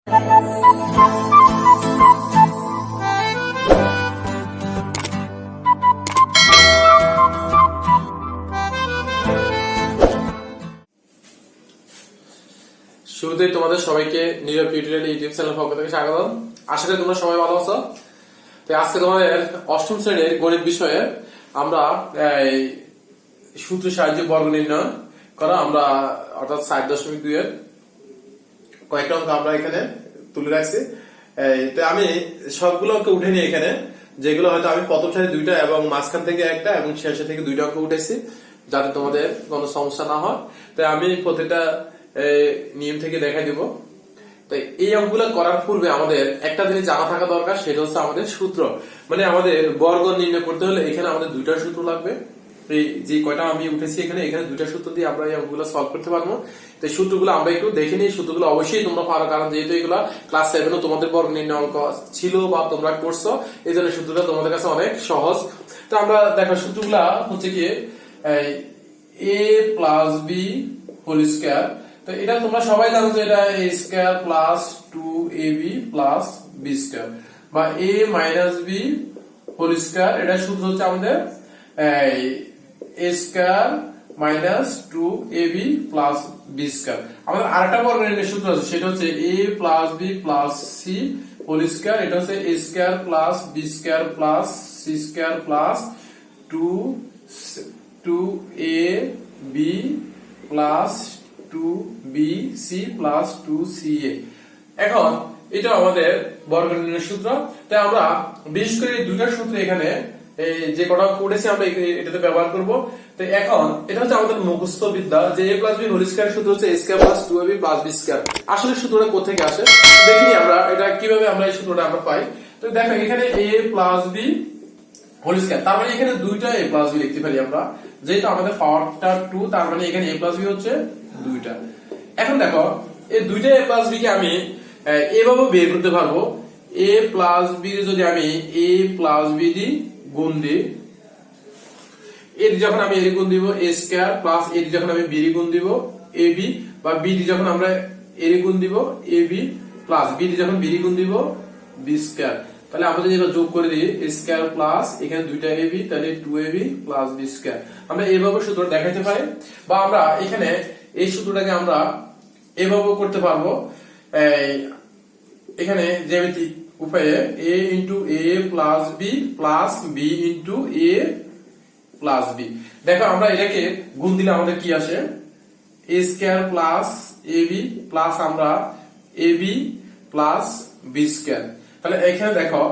শুরুতেই তোমাদের সবাইকে নীরব টিউটোরিয়াল ইউটিউব চ্যানেল পক্ষ থেকে স্বাগতম। আশা করি তোমরা সবাই ভালো আছো। তো আজকে তোমাদের অষ্টম শ্রেণীর গণিত বিষয়ে আমরা সূত্র সাহায্যে বর্গ নির্ণয় করা আমরা অর্থাৎ 7.2 এর কয়েকটা অঙ্ক আমরা এখানে তুলে রাখছি। তো আমি সবগুলো অঙ্ক উঠে নিই এখানে, যেগুলো হয়তো আমি প্রথম সারি দুইটা এবং মাঝখান থেকে একটা এবং শেষে থেকে দুইটা অঙ্ক উঠেছি, যাতে তোমাদের কোনো সমস্যা না হয়। তাই আমি প্রতিটা নিয়ম থেকে দেখাই দিব। তো এই অঙ্কগুলো করার পূর্বে আমাদের একটা জিনিস জানা থাকা দরকার, সেটা হচ্ছে আমাদের সূত্র। মানে আমাদের বর্গ নির্ণয় করতে হলে এখানে আমাদের দুইটা সূত্র লাগবে। এই যে কয়টা আমি উঠেছি এখানে দুইটা সূত্র দিয়ে আমরা এই অঙ্কগুলো সলভ করতে পারবো। তো সূত্রগুলো আমরা একটু দেখে নিই। সূত্রগুলো অবশ্যই তোমরা পারো, কারণ যেহেতু এগুলো ক্লাস 7 তোমাদের বর্গ নির্ণয় অঙ্ক ছিল বা তোমরা করছো, এই জন্য সূত্রটা তোমাদের কাছে অনেক সহজ। তো আমরা দেখো সূত্রগুলা হচ্ছে কি a plus B whole square. তো এটা তোমরা সবাই জানো যে এটা a square plus 2ab plus b square, বা a minus b whole square. এটা সূত্র হচ্ছে আমাদের a square minus 2ab plus b square. আমাদের আরেকটা বর্গ নির্ণয়ের সূত্র আছে, সেটা হচ্ছে a plus b plus c whole square. এটা হচ্ছে a square plus b square plus c square plus 2ab plus 2bc plus 2ca। এখন এটা আমাদের বর্গ নির্ণয়ের সূত্র। তাই আমরা বিশেষ করে দুইটা সূত্র এখানে যে কটা করেছি আমরা এটাতে ব্যবহার করব। তো এখন এটা হচ্ছে আমাদের মুখস্থ বিদ্যা, যে a plus b whole square সূত্র হচ্ছে a square plus 2ab plus b square. আসলে সূত্রটা কোথা থেকে আসে দেখিনি আমরা, এটা কিভাবে আমরা এই সূত্রটা আমরা পাই। তো দেখো এখানে a plus b whole square, তার মানে এখানে দুইটা a প্লাস b লিখতে পারি আমরা, যেহেতু আমাদের পাওয়ারটা 2, তার মানে এখানে a প্লাস b হচ্ছে দুইটা। এখন দেখো এই দুইটা a প্লাস b কে আমি এভাবে বের করতে পারবো। a প্লাস b যদি আমি a প্লাস b দি গুণ দিই, এর যখন আমি এর গুণ দিব a স্কয়ার প্লাস এর যখন আমি b এর গুণ দিব ab, বা b দি যখন আমরা এর গুণ দিব ab প্লাস b দি যখন b এর গুণ দিব b স্কয়ার। তাহলে আমরা যদি এবার যোগ করে দিই a স্কয়ার প্লাস এখানে দুইটা ab, তাহলে 2ab প্লাস b স্কয়ার। আমরা এইভাবে সূত্র দেখাতে পারি, বা আমরা এখানে এই সূত্রটাকে আমরা এভাবে করতে পারবো। এখানে জ্যামিতিক উপায়ে a into a plus b plus b into a plus b। দেখো আমরা এটাকে গুণ দিলে আমাদের কি আসে, a square plus ab plus আমরা ab প্লাস b স্কয়ার। তাহলে এখানে দেখো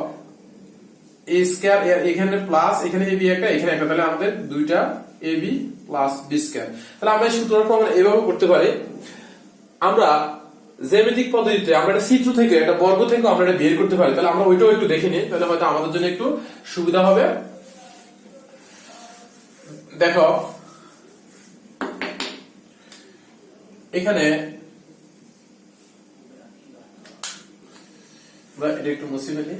a স্কয়ার, এখানে প্লাস এখানে ab একটা এখানে একটা, তাহলে আমাদের দুইটা ab প্লাস b স্কয়ার। তাহলে আমরা এই সূত্রটা প্রমাণ এভাবে করতে পারি। আমরা জ্যামিতিক পদ্ধতিতে আমরা একটা চিত্র থেকে একটা বর্গ থেকে আমরা এটা বের করতে পারি। তাহলে আমরা ওইটাও একটু দেখে নিই, তাহলে হয়তো আমাদের জন্য একটু সুবিধা হবে। দেখো এখানে এটা একটু মুছে ফেলি।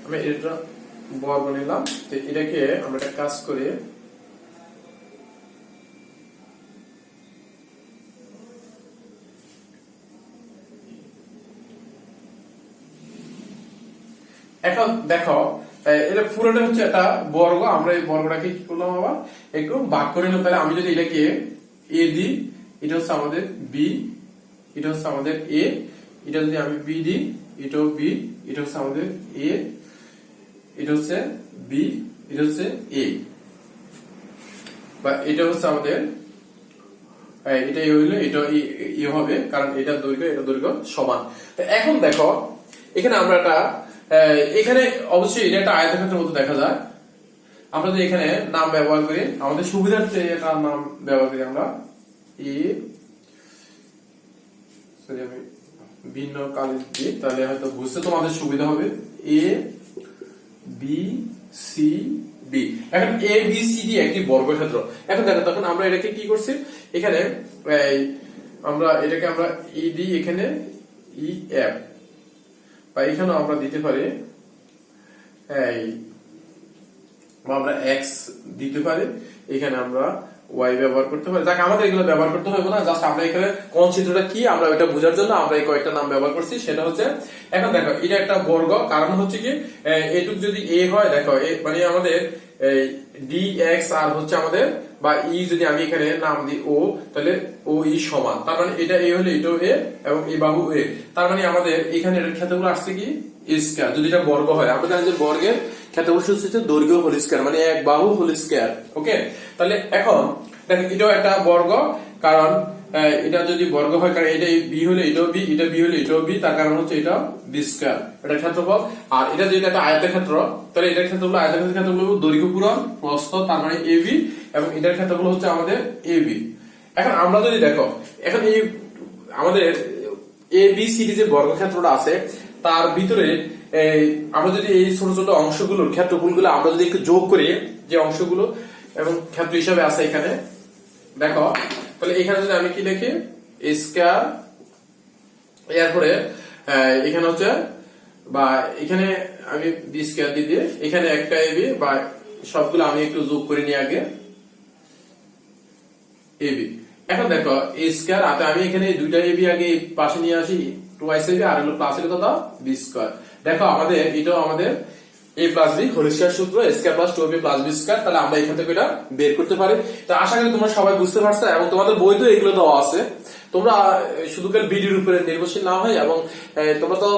আমি এটা বর্গ নিলাম। তো এটাকে আমরা একটা কাজ করে এখন দেখো এটা পুরোটা হচ্ছে একটা বর্গ। আমরা এই বর্গটাকে কি করলাম, আবার একটু ভাগ করে নিলাম। তাহলে আমি যদি এটাকে a দিই, এটা হচ্ছে আমাদের b, এটা হচ্ছে আমাদের a, এটা যদি আমি b দিই এটাও b, এটা হচ্ছে আমাদের a, এটা হচ্ছে b, এটা হচ্ছে a, বা এটা হচ্ছে আমাদের এটা হইলো এটা এ হবে, কারণ এটা দৈর্ঘ্য সমান। তো এখন দেখো এখানে আমরা একটা এখানে অবশ্যই এটা একটা আয়তক্ষেত্রের মতো দেখা যায়। আমরা যদি এখানে নাম ব্যবহার করি আমাদের সুবিধার্থে একটা নাম ব্যবহার করি আমরা a, সরি আমি ভিন্ন কালি দিই, তাহলে হয়তো বুঝতে তোমাদের সুবিধা হবে। a b c d। এখন a b c d একটি বর্গক্ষেত্র। এখন দেখো তখন আমরা এটাকে কি করছি, এখানে আমরা এটাকে আমরা e দিই, এখানে e f, বা এখানেও আমরা দিতে পারি বা আমরা এক্স দিতে পারি, এখানে আমরা ওয়াই ব্যবহার করতে পারি। যাক, আমাদের এগুলো ব্যবহার করতে হবে না, জাস্ট আমরা এখানে কোন চিত্রটা কি আমরা ওইটা বোঝার জন্য আমরা এই কয়েকটা নাম ব্যবহার করছি। সেটা হচ্ছে, এখন দেখো এটা একটা বর্গ, কারণ হচ্ছে কি এটুক যদি এ হয়, দেখো মানে আমাদের ডি এক্স আর হচ্ছে আমাদের বা ই, যদি আমি এখানে নাম দিই ও, তাহলে ও ই সমান, তার মানে এটা এ হলে এটাও এ এবং এই বাহু এ, তার মানে আমাদের এখানে এর ক্ষেত্রগুলো আসছে কি স্কয়ার। যদি এটা বর্গ হয়, আমরা জানি যে বর্গের ক্ষেত্রফল সূত্র হচ্ছে দৈর্ঘ্য হোল স্কয়ার, মানে এক বাহু হোল স্কয়ার। ওকে, তাহলে এখন দেখেন এটাও একটা বর্গ, কারণ এটা যদি বর্গ হয়, কারণ এটা বি হলে এটাও বি, এটা বি হলে এটাও বি, তার কারণ হচ্ছে এটা বি স্কয়ার, এটা ক্ষেত্রফল। আর এটা যদি একটা আয়তক্ষেত্র, তাহলে এটার ক্ষেত্রফল আয়তক্ষেত্রের ক্ষেত্রফল দৈর্ঘ্য পূরণ প্রস্থ, তার মানে এবি, এবং এটার ক্ষেত্রফল হচ্ছে আমাদের এবি। এখন আমরা যদি দেখো, এখন এই আমাদের এ বি সিডি যে বর্গক্ষেত্রটা আছে, তার ভিতরে আমরা যদি এই ছোট ছোট অংশগুলোর ক্ষেত্রফলগুলো আমরা যদি একটু যোগ করি, যে অংশগুলো এবং ক্ষেত্র হিসাবে আছে এখানে দেখো, তাহলে এখানে যদি আমি কি লিখি স্কয়ার, এরপরে এখানে হচ্ছে বা এখানে আমি বি স্কয়ার দিয়ে এখানে একটা এবি, বা সবগুলো আমি একটু যোগ করে নিই আগে এবি। এখন দেখো এ স্কয়ার, আর আমি এখানে দুইটা এবি আগে পাশে নিয়ে আসি, টুয়াইস এবি, আর হলো প্লাস হলো কত বি স্কয়ার। দেখো আমাদের এটাও আমাদের a plus B whole square সূত্র, a square plus 2ab plus b square, তাহলে আমরা এখান থেকে এটা বের করতে পারি। তো আশা করি তোমরা সবাই বুঝতে পারছো, এবং তোমাদের বই তো এগুলো দেওয়া আছে, তোমরা শুধু ভিডিওর উপরে নির্ভরশীল না হয়, এবং তোমরা তো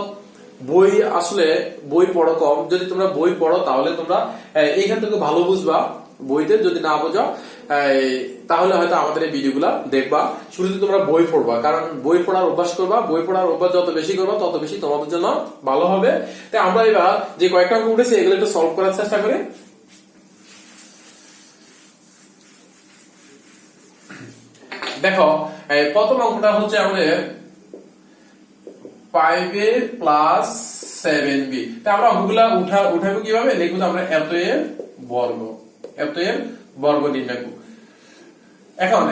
বই আসলে বই পড়ো কম, যদি তোমরা বই পড়ো তাহলে তোমরা এইখান থেকে ভালো বুঝবা। বইতে যদি না বোঝো তাহলে হয়তো আমাদের এই ভিডিওগুলো দেখবা। শুরুতে তোমরা বই পড়বা, কারণ বই পড়ার অভ্যাস করবা, বই পড়ার অভ্যাস যত বেশি করবা তত বেশি তোমাদের জন্য ভালো হবে। তাই আমরা এবার যে কয়েকটা অঙ্ক উঠেছে এগুলো একটু সলভ করার চেষ্টা করি। দেখো প্রথম অঙ্কটা হচ্ছে আমাদের 5a প্লাস 7b। আমরা অঙ্কগুলা উঠাবো কিভাবে, লিখবো আমরা এত এর বর্গ, এত এর বর্গ নির্ণয় করব। এখন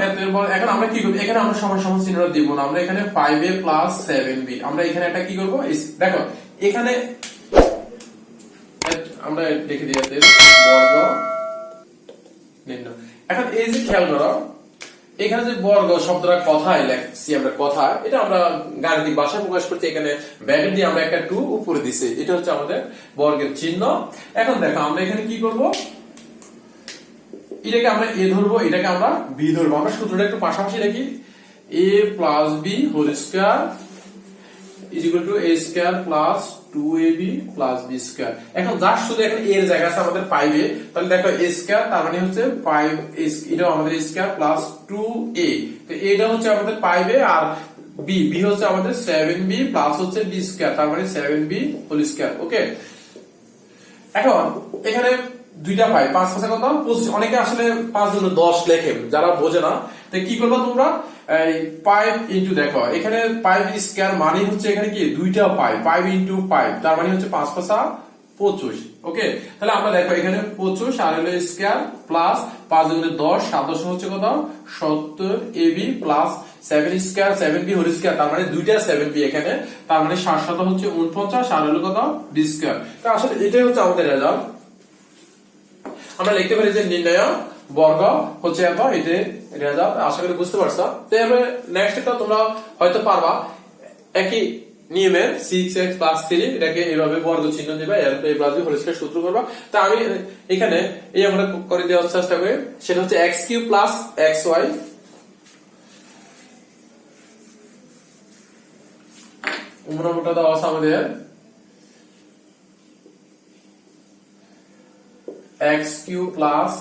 এখন আমরা কি করব, এখানে আমরা সমান সমান চিহ্ন দিব না, আমরা এখানে 5a প্লাস 7b, আমরা এখানে একটা কি করব, দেখো এখানে আমরা লিখে দিই এত এর বর্গ নির্ণয়। এখন এই যে খেয়াল করো, এখানে যে বর্গ শব্দটা কথায় লেখছি আমরা, কথা এটা আমরা গাণিতিক ভাষায় প্রকাশ করছি, এখানে ব্র্যাকেট দিয়ে আমরা একটা 2 উপরে দিছি, এটা হচ্ছে আমাদের বর্গের চিহ্ন। এখন দেখো আমরা এখানে কি করব, এটাকে আমরা এ ধরবো, এটাকে আমরা বি ধরবো। আমরা সূত্রটা একটু পাশাপাশি রাখি, a plus B whole square is equal to a square plus 2ab plus b square. এখন জাস্ট শুধু এখানে এর জায়গা আছে আমাদের 5a, তাহলে দেখো a স্কয়ার তার মানে হচ্ছে 5, এটা আমাদের a স্কয়ার প্লাস 2a, তো এটা হচ্ছে আমাদের 5a, আর b হচ্ছে আমাদের 7b প্লাস হচ্ছে b স্কয়ার, তার মানে 7b হোল স্কয়ার। ওকে, এখন এখানে দুইটা পাই, 5 5 কত 25। অনেকে আসলে 5 জন্য 10 লেখে, যারা বোঝে না, তো কি করবা তোমরা, এই 5 ইনটু, দেখো এখানে 5 স্কয়ার মানে হচ্ছে এখানে কি দুইটা পাই, 5 ইনটু 5 তার মানে হচ্ছে 5 5 25। ওকে, তাহলে আমরা দেখো এখানে 25 আর হলো স্কয়ার প্লাস 5 গুণে 10, 7 10 হচ্ছে কত 70ab plus 7 square 7b whole square, তার মানে দুইটা 7b এখানে, তার মানে 7 7 হচ্ছে 49 আর হলো কত b স্কয়ার। তো আসলে এটাই হচ্ছে আমাদের রেজাল্ট। আমরা লিখতে পারি যে নির্ণয় বর্গ হচ্ছে এত, এটা রেজাল্ট। আশা করি বুঝতে পারছো। তো এবারে নেক্সট একটা তোমরা হয়তো পারবা, একই নিয়মে 6x প্লাস 3 এটাকে এইভাবে বর্গ চিহ্ন দিবা, এরপর a plus b whole square সূত্র করবা। তো আমি এখানে এই আমরা করে দেওয়ার চেষ্টা করি, সেটা হচ্ছে x3 প্লাস xy মোটামুটি দেওয়া আছে আমাদের x3 প্লাস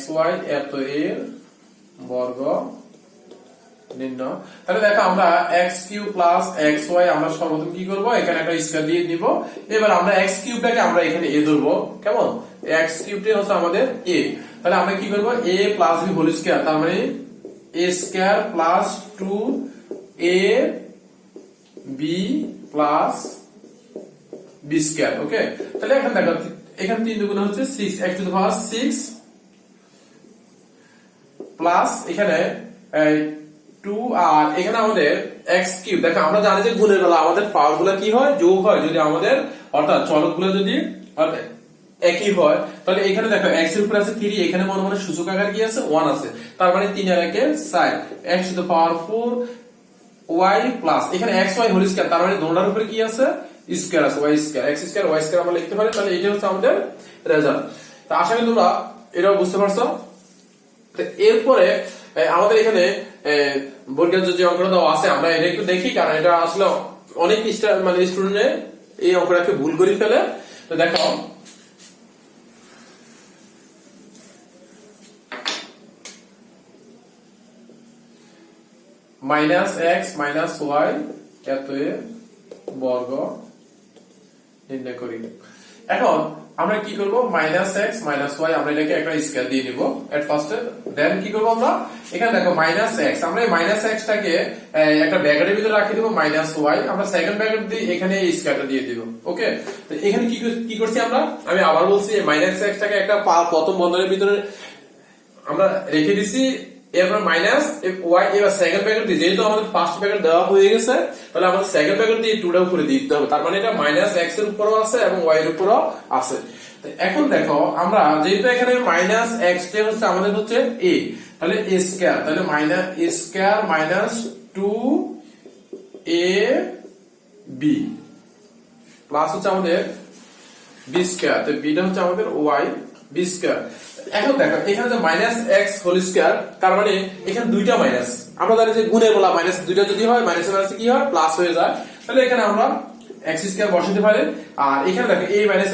xy এত এর বর্গ নির্ণয়। তাহলে দেখো আমরা x3 প্লাস xy আমরা সর্বপ্রথম কি করব, এখানে একটা স্কয়ার দিয়ে দিব। এবার আমরা x3 টাকে আমরা এখানে a ধরবো, কেমন, x3 টা হচ্ছে আমাদের a, তাহলে আমরা কি করব a plus b whole square, তার মানে a square plus 2a b plus b square. Okay, তাহলে এখন দেখো এখানে 3 দুগুণ হচ্ছে 6, x to the power 6 plus এখানে 2, আর এখানে আমাদের x3। দেখো আমরা জানি যে গুণের বেলা আমাদের পাওয়ার গুলো কি হয়, যোগ হয়, যদি আমাদের অর্থাৎ চলক গুলো যদি একই হয়, তাহলে এখানে দেখো x এর উপর আছে 3, এখানে মনে মনে সূচক আকার কি আছে 1 আছে, তার মানে 3 আর 1 4, x to the power 4 y plus এখানে xy হোল স্কয়ার, তার মানে দোনোটার উপরে কি আছে স্কয়ার আছে, y square, x square y square আমরা লিখতে পারি। তাহলে এটা হচ্ছে আমাদের রেজাল্ট। তো আশা করি তোমরা এটাও বুঝতে পারছো। তো এরপরে আমাদের এখানে বর্গের যে অঙ্কটা দেওয়া আছে আমরা এটা একটু দেখি, কারণ এটা আসলে অনেক মানে স্টুডেন্ট এই অঙ্কটাকে ভুল করে ফেলে। তো দেখো মাইনাস এক্স মাইনাস ওয়াই এত এর বর্গ নির্ণয় করি। এখন আমরা কি করব, মাইনাস এক্স মাইনাস ওয়াই আমরা এটাকে একটা স্কয়ার দিয়ে নিব এট ফার্স্ট, দেন কি করব আমরা এখানে দেখো মাইনাস এক্স, আমরা এই মাইনাস এক্সটাকে একটা ব্র্যাকেটের ভিতরে রাখি দেব, মাইনাস ওয়াই আমরা সেকেন্ড ব্র্যাকেট দিয়ে এখানে এই স্কয়ারটা দিয়ে দিব। ওকে, তো এখানে কি করছি আমরা, আমি আবার বলছি মাইনাস এক্সটাকে একটা প্রথম বন্ধনীর ভিতরে আমরা রেখে দিছি, এরপর মাইনাস ওয়াই এবার সেকেন্ড ব্র্যাকেট দিয়ে, যেহেতু আমাদের ফার্স্ট ব্র্যাকেট দেওয়া হয়ে গেছে তাহলে আমাদের সেকেন্ড ব্র্যাকেট দিয়ে 2টা উপরে দিতে হবে, তার মানে এটা মাইনাস এক্স এর উপরও আছে এবং ওয়াই এর উপরও আছে। তো এখন দেখো আমরা যেহেতু এখানে মাইনাস এক্স টা হচ্ছে আমাদের হচ্ছে a, তাহলে a স্কয়ার, তাহলে minus a square minus 2ab plus হচ্ছে আমাদের b স্কয়ার, তো b টা হচ্ছে আমাদের y b স্কয়ার। এখন দেখো এখানে যে মাইনাস এক্স হোল স্কয়ার, তার মানে এখানে দুইটা মাইনাস, আমরা জানি যে গুণে বলা মাইনাস দুইটা যদি হয় মাইনাস মাইনাস কি হয় প্লাস হয়ে যায়, তাহলে এখানে আমরা এক্স স্কয়ার বসাতে পারি। আর এখানে দেখো a মাইনাস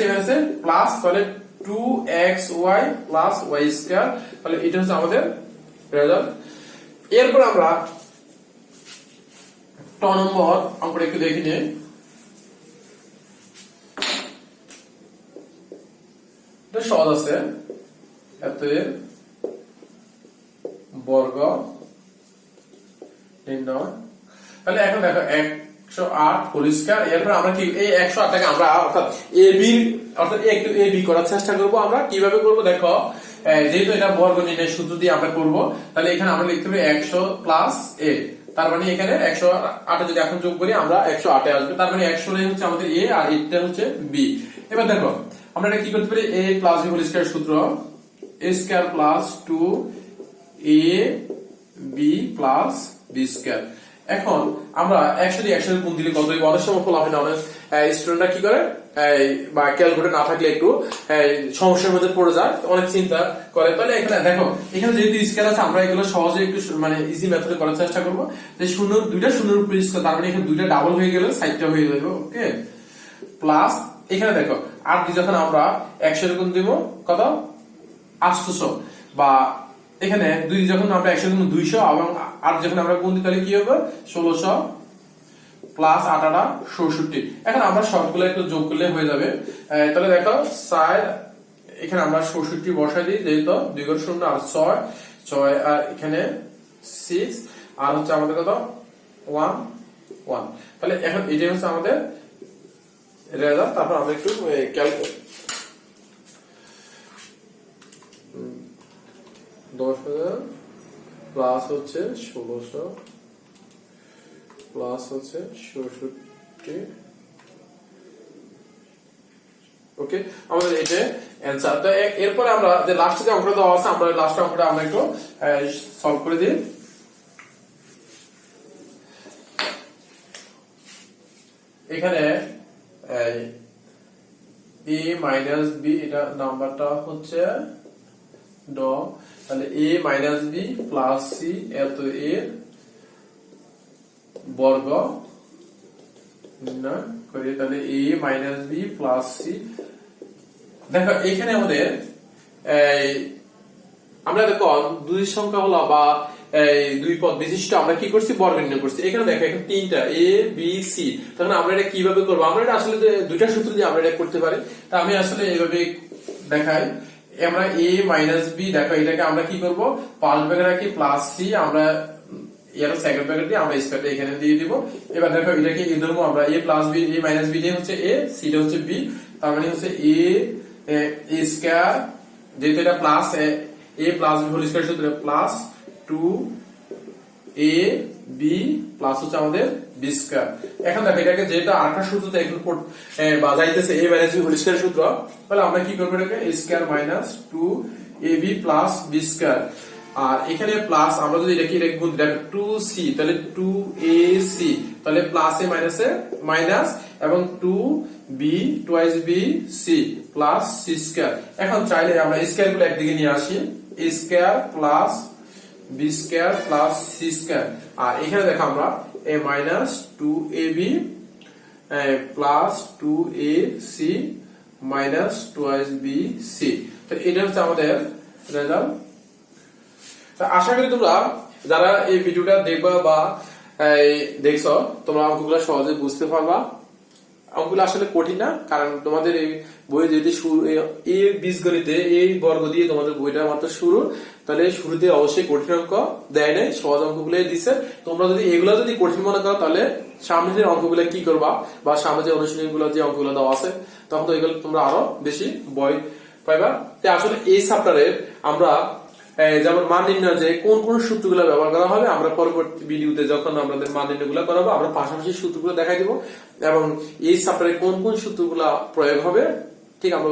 প্লাস, তাহলে 2xy প্লাস y স্কয়ার, তাহলে এটা হচ্ছে আমাদের রেজাল্ট। এরপর আমরা 2 নম্বর অঙ্কটা একটু দেখে নিই। এটা সহজ আছে, এত এর বর্গ নির্ণয়। তাহলে এখন দেখো 108 হোল স্কয়ার, এরপর আমরা কি এই 108 টাকে আমরা অর্থাৎ একটু a b করার চেষ্টা করব। আমরা কিভাবে করব দেখো, যেহেতু এটা বর্গ নির্ণয়ের সূত্র দিয়ে আমরা করব, তাহলে এখানে আমরা লিখতে হবে 100 প্লাস a, তার মানে এখানে 108 যদি এখন যোগ করি আমরা 108 এ আসবে, তার মানে 100 হচ্ছে আমাদের a আর এটা হচ্ছে b। এবার দেখো আমরা এটা কি করতে পারি, a plus b whole square সূত্র a square plus 2ab plus b square. এখন আমরা 100 দিয়ে 100 গুণ দিলে কত হবে, অনেক সময় ফল হয় না, অনেক স্টুডেন্টরা কি করে বা ক্যালকুলেটর না থাকলে একটু সমস্যার মধ্যে পড়ে যায়, অনেক চিন্তা করে। তাহলে এখানে দেখো এখানে যেহেতু স্কয়ার আছে আমরা এগুলো সহজে একটু মানে ইজি মেথডে করার চেষ্টা করব, যে দুইটা শূন্যের উপর স্কয়ার, তার মানে এখানে দুইটা ডাবল হয়ে গেলে সাইডটা হয়ে যাবে। ওকে, প্লাস এখানে দেখো আর যখন আমরা 100 গুণ দিব কত 800, বা এখানে 2 যখন আমরা 100 গুণ 200 এবং 8 যখন আমরা গুণ দিই তাহলে কি হবে 1600 প্লাস 8 66। এখন আমরা সবগুলো একটু যোগ করলে হয়ে যাবে। তাহলে দেখো 4 এখানে আমরা 66 বসাই দিই, যেহেতু 2 গুণ 0 আর 6 আর এখানে 6 আর হচ্ছে আমাদের কত 1 1। তাহলে এখন এটাই হচ্ছে আমাদের রেজাল্ট। তারপর আমরা একটু ক্যালকুলেট 10,000 প্লাস হচ্ছে 1600 প্লাস হচ্ছে 66। ওকে, আমাদের এটা অ্যানসার। তো এরপরে আমরা যে লাস্টে যে অঙ্কটা দেওয়া আছে আমরা লাস্ট অঙ্কটা আমরা একটু সলভ করে দিই। এখানে a মাইনাস b, এটা নাম্বারটা হচ্ছে তাহলে a minus b plus c এত এর বর্গ নির্ণয় করি। তাহলে a minus b plus c, দেখো এখানে আমাদের আমরা দেখো দুই সংখ্যা হলো বা দুই পদ বিশিষ্ট আমরা কি করছি বর্গ নির্ণয় করছি। এখানে দেখো এখানে তিনটা a b c, তখন আমরা এটা কিভাবে করবো, আমরা এটা আসলে দুইটা সূত্র দিয়ে আমরা এটা করতে পারি। তা আমি আসলে এইভাবে দেখাই, আমরা a মাইনাস b দেখো এটাকে আমরা কি করব ফার্স্ট ব্র্যাকেট রাখি প্লাস c, আমরা এর সেকেন্ড ব্র্যাকেট দিয়ে আমরা স্কয়ারটা এখানে দিয়ে দিব। এবার দেখো এটাকে এই ধরবো আমরা a plus b, a minus b দিয়ে হচ্ছে a, c টা হচ্ছে b, তার মানে হচ্ছে a স্কয়ার, যেহেতু এটা plus a plus b whole square সূত্রে প্লাস 2ab প্লাস হচ্ছে আমাদের b বি স্কয়ার। এখন দেখো এটাকে যেটা আরেকটা সূত্রতে এখন বাজাইতেছে a minus b whole square সূত্র, তাহলে আমরা কি করবো এটাকে a square minus 2ab plus b square. আর এখানে প্লাস আমরা যদি এটাকে গুণ দিই 2c, তাহলে 2ac, তাহলে প্লাস এ মাইনাস এবং 2b twice b c plus c square. এখন চাইলে আমরা স্কয়ার গুলো একদিকে নিয়ে আসি, a square plus b square plus c square. আর এখানে দেখো আমরা a minus 2ab plus 2ac minus twice b c। তো এটা হচ্ছে আমাদের রেজাল্ট। আশা করি তোমরা যারা এই ভিডিওটা দেখবা বা দেখছো তোমরা অঙ্কগুলো সহজে বুঝতে পারবা। অঙ্কগুলো আসলে কঠিন না, কারণ তোমাদের এই বই যদি শুরু এই বীজগণিতে এই বর্গ দিয়ে তোমাদের বইটা মাত্র শুরু, তাহলে শুরুতে অবশ্যই কঠিন অঙ্ক দেয় নাই, সহজ অঙ্কগুলো দিচ্ছে। তোমরা যদি এগুলো যদি কঠিন মনে করো তাহলে সামনে যে অঙ্কগুলো কি করবা বা সামনে যে অনুশীলনী গুলো যে অঙ্কগুলো দেওয়া আছে তখন তো এগুলো তোমরা আরো বেশি বই পাইবা। তাই আসলে এই চ্যাপ্টারের আমরা যেমন মান নির্ণয় যে কোন কোন সূত্রগুলো ব্যবহার করা হবে আমরা পরবর্তী ভিডিওতে যখন আমাদের মান নির্ণয়গুলো করাবো আমরা পাশাপাশি সূত্রগুলো দেখাই দিব, এবং এই চ্যাপ্টারে কোন কোন সূত্রগুলো প্রয়োগ হবে ঠিক আমরা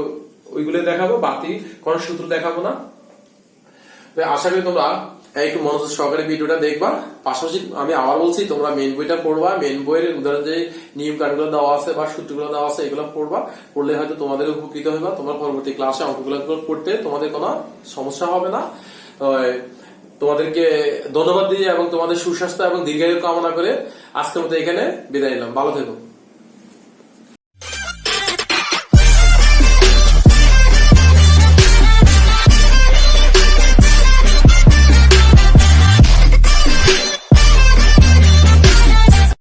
ওইগুলো দেখাবো, বাকি কোন সূত্র দেখাবো না। আশা করি তোমরা একটু মনোযোগ সহকারে ভিডিওটা দেখবা। পাশাপাশি আমি আবার বলছি তোমরা মেন বইটা পড়বা, মেন বইয়ের উদাহরণ যে নিয়ম কানুনগুলো দেওয়া আছে বা সূত্রগুলো দেওয়া আছে এগুলো পড়বা, পড়লে হয়তো তোমাদের উপকৃত হইবা। তোমরা পরবর্তী ক্লাসে অঙ্কগুলো করতে তোমাদের কোনো সমস্যা হবে না। তোমাদেরকে ধন্যবাদ দিয়ে এবং তোমাদের সুস্বাস্থ্য এবং দীর্ঘায়ু কামনা করে আজকের মতো এখানে বিদায় নিলাম। ভালো থেকো।